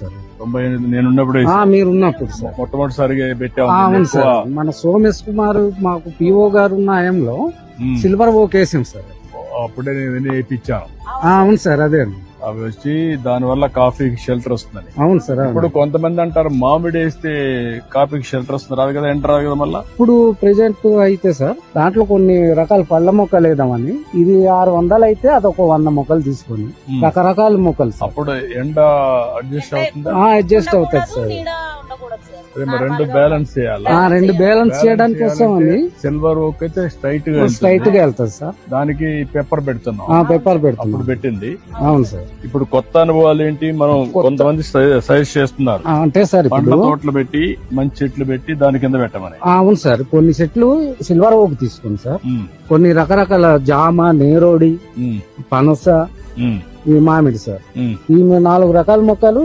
Sir. 98 నేనున్నప్పుడు మీరున్నప్పుడు sir. మొట్టమొదటిసారిగా అవును సార్. పెట్టాము. మన సోమేష్ కుమార్ మాకు పిఓ గారు ఉన్న హయాంలో సిల్వర్ ఓక్ వేసాం సార్. అప్పుడే నేను వేయించాను. అవును సార్. అదే అండి. అవి వచ్చి దాని వల్ల కాఫీకి షెల్టర్ వస్తుందని. అవును సార్. ఇప్పుడు కొంతమంది అంటారు మామిడి వేస్తే కాఫీకి షెల్టర్ వస్తుంది, రాదు కదా, ఎంటర్ రాదు కదా. మళ్ళా ఇప్పుడు ప్రెసెంట్ అయితే సార్ దాంట్లో కొన్ని రకాల పళ్ళ మొక్కలు వేద్దామని, ఇది 600 అయితే అదొక 100 మొక్కలు తీసుకొని రకరకాల మొక్కలు సార్. అప్పుడు ఎండ అడ్జస్ట్ అవుతుందా? అడ్జస్ట్ అవుతుంది సార్. రెండు బ్యాలెన్స్ చేయాలి. రెండు బ్యాలెన్స్ చేయడానికి వస్తామని. సిల్వర్ ఓక్ అయితే స్ట్రైట్ గా వెళ్తుంది సార్. దానికి పెప్పర్ పెడుతున్నాం. పెప్పర్ పెడుతున్నాం. అప్పుడు పెట్టింది. అవును సార్. ఇప్పుడు కొత్త అనుభవాలు ఏంటి? మనం కొంతమంది సజెస్ట్ చేస్తున్నారు అంటే సార్ పండ్ల తోటలు పెట్టి మంచి చెట్లు పెట్టి దాని కింద పెట్టమని. అవును సార్. కొన్ని చెట్లు సిల్వర్ ఓక్ తీసుకుని సార్, కొన్ని రకరకాల జామ, నేరోడి, పనస, ఈ మామిడి సార్, ఈ 4 రకాల మొక్కలు